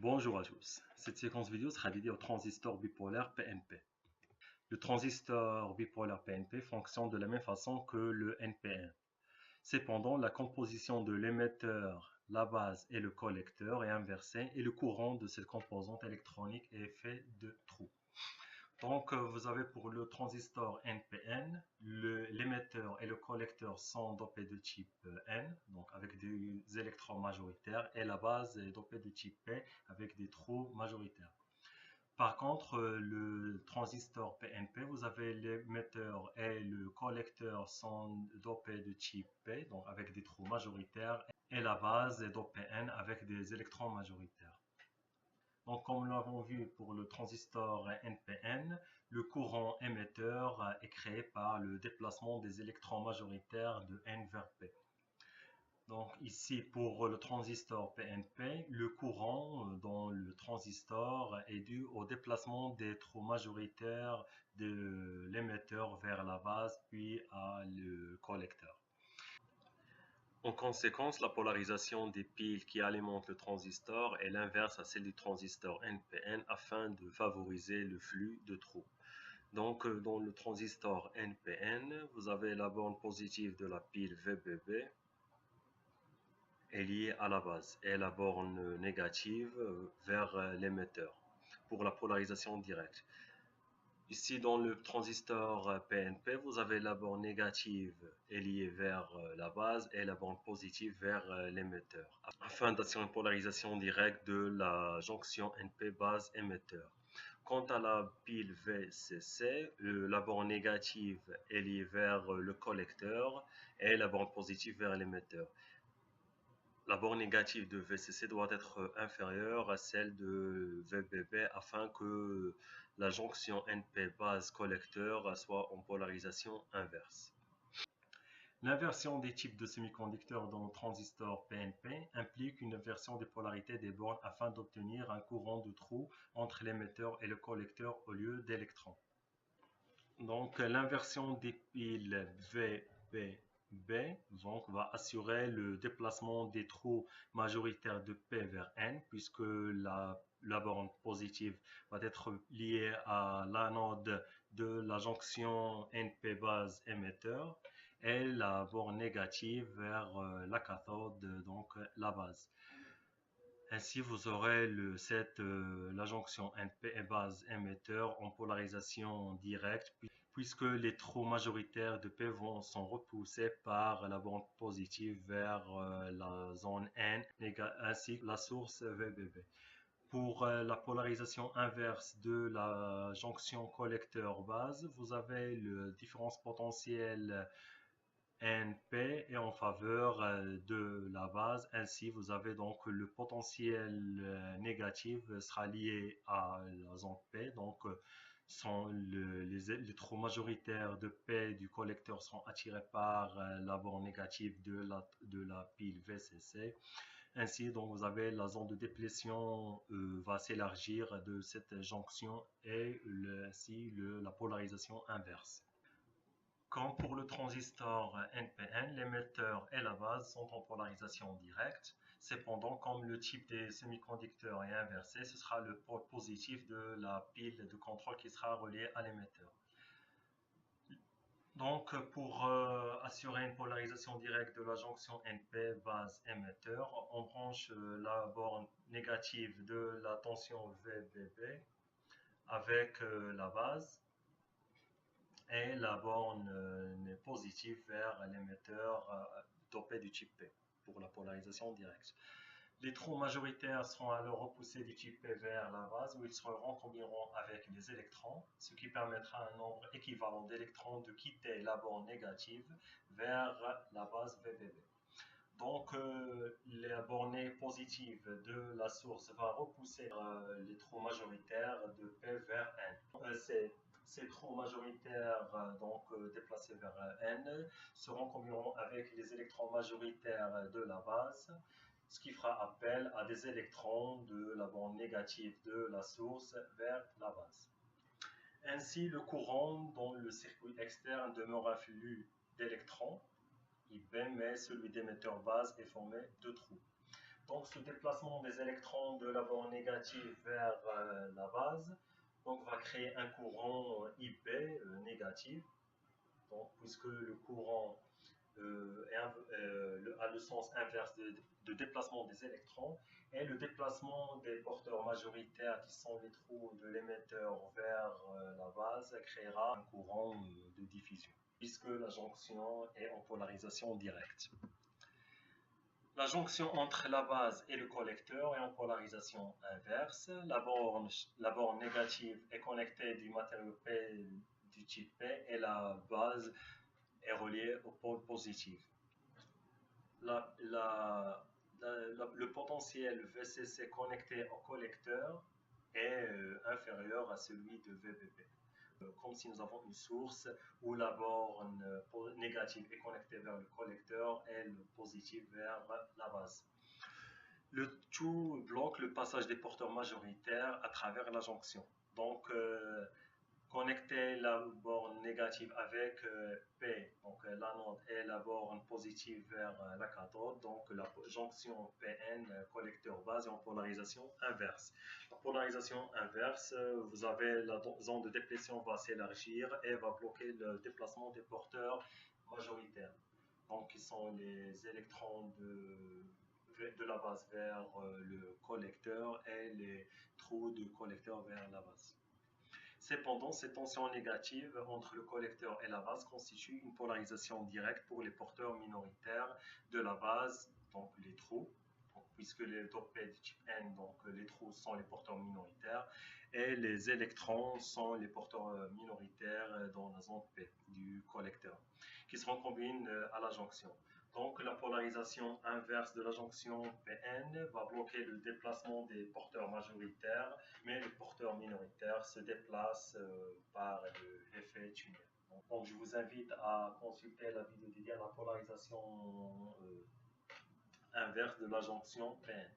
Bonjour à tous. Cette séquence vidéo sera dédiée au transistor bipolaire PNP. Le transistor bipolaire PNP fonctionne de la même façon que le NPN. Cependant, la composition de l'émetteur, la base et le collecteur est inversée et le courant de cette composante électronique est fait de trous. Donc, vous avez pour le transistor NPN, l'émetteur et le collecteur sont dopés de type N, donc avec des électrons majoritaires, et la base est dopée de type P avec des trous majoritaires. Par contre, le transistor PNP, vous avez l'émetteur et le collecteur sont dopés de type P, donc avec des trous majoritaires, et la base est dopée N avec des électrons majoritaires. Donc, comme nous l'avons vu pour le transistor NPN, le courant émetteur est créé par le déplacement des électrons majoritaires de N vers P. Donc ici, pour le transistor PNP, le courant dans le transistor est dû au déplacement des trous majoritaires de l'émetteur vers la base, puis à le collecteur. En conséquence, la polarisation des piles qui alimentent le transistor est l'inverse à celle du transistor NPN afin de favoriser le flux de trous. Donc, dans le transistor NPN, vous avez la borne positive de la pile VBB est liée à la base et la borne négative vers l'émetteur pour la polarisation directe. Ici, dans le transistor PNP, vous avez la borne négative est liée vers la base et la borne positive vers l'émetteur, afin d'assurer une polarisation directe de la jonction NP base-émetteur. Quant à la pile VCC, la borne négative est liée vers le collecteur et la borne positive vers l'émetteur. La borne négative de VCC doit être inférieure à celle de VBB afin que la jonction NP base collecteur soit en polarisation inverse. L'inversion des types de semi-conducteurs dans le transistor PNP implique une inversion des polarités des bornes afin d'obtenir un courant de trou entre l'émetteur et le collecteur au lieu d'électrons. Donc l'inversion des piles VBB donc, va assurer le déplacement des trous majoritaires de P vers N, puisque la borne positive va être liée à l'anode de la jonction NP base émetteur et la borne négative vers la cathode, donc la base. Ainsi, vous aurez la jonction NP et base émetteur en polarisation directe, puisque les trous majoritaires de P sont repoussés par la borne positive vers la zone N, ainsi que la source VBB. Pour la polarisation inverse de la jonction collecteur-base, vous avez la différence potentielle NP est en faveur de la base. Ainsi, vous avez donc le potentiel négatif sera lié à la zone P. Donc, les trous majoritaires de P du collecteur seront attirés par la borne négative de la pile VCC. Ainsi, donc, vous avez la zone de déplétion va s'élargir de cette jonction et ainsi la polarisation inverse. Comme pour le transistor NPN, l'émetteur et la base sont en polarisation directe. Cependant, comme le type des semi-conducteurs est inversé, ce sera le pôle positif de la pile de contrôle qui sera relié à l'émetteur. Donc, pour assurer une polarisation directe de la jonction NP base-émetteur, on branche la borne négative de la tension VBB avec la base et la borne positive vers l'émetteur dopé du type P pour la polarisation directe. Les trous majoritaires seront alors repoussés du type P vers la base où ils se recombieront avec les électrons, ce qui permettra à un nombre équivalent d'électrons de quitter la borne négative vers la base VBB. Donc, la bornée positive de la source va repousser les trous majoritaires de P vers N. Ces trous majoritaires, déplacés vers N, se recombieront avec les électrons majoritaires de la base, ce qui fera appel à des électrons de la borne négative de la source vers la base. Ainsi, le courant dans le circuit externe demeure un flux d'électrons IB, mais celui d'émetteur base est formé de trous. Donc ce déplacement des électrons de la borne négative vers la base donc, va créer un courant IP négatif, donc, puisque le courant a le sens inverse de déplacement des électrons et le déplacement des porteurs majoritaires qui sont les trous de l'émetteur vers la base créera un courant de diffusion puisque la jonction est en polarisation directe. La jonction entre la base et le collecteur est en polarisation inverse. La borne négative est connectée du matériau P du type P et la base est reliée au pôle positif. Le potentiel VCC connecté au collecteur est inférieur à celui de VBP. Comme si nous avons une source où la borne négative est connectée vers le collecteur et le positif vers la base. Le tout bloque le passage des porteurs majoritaires à travers la jonction. Donc, connecter la borne négative avec P, donc l'anode, et la borne positive vers la cathode, donc la jonction PN, collecteur base, est en polarisation inverse. La polarisation inverse, vous avez la zone de déplétion va s'élargir et va bloquer le déplacement des porteurs majoritaires. Donc, qui sont les électrons de la base vers le collecteur et les trous du collecteur vers la base. Cependant, ces tensions négatives entre le collecteur et la base constituent une polarisation directe pour les porteurs minoritaires de la base, donc les trous, puisque les dopés de type N, donc les trous sont les porteurs minoritaires, et les électrons sont les porteurs minoritaires dans la zone P du collecteur, qui se recombinent à la jonction. Donc la polarisation inverse de la jonction PN va bloquer le déplacement des porteurs majoritaires, mais les porteurs minoritaires se déplacent par l'effet tunnel. Donc je vous invite à consulter la vidéo dédiée à la polarisation inverse de la jonction PN.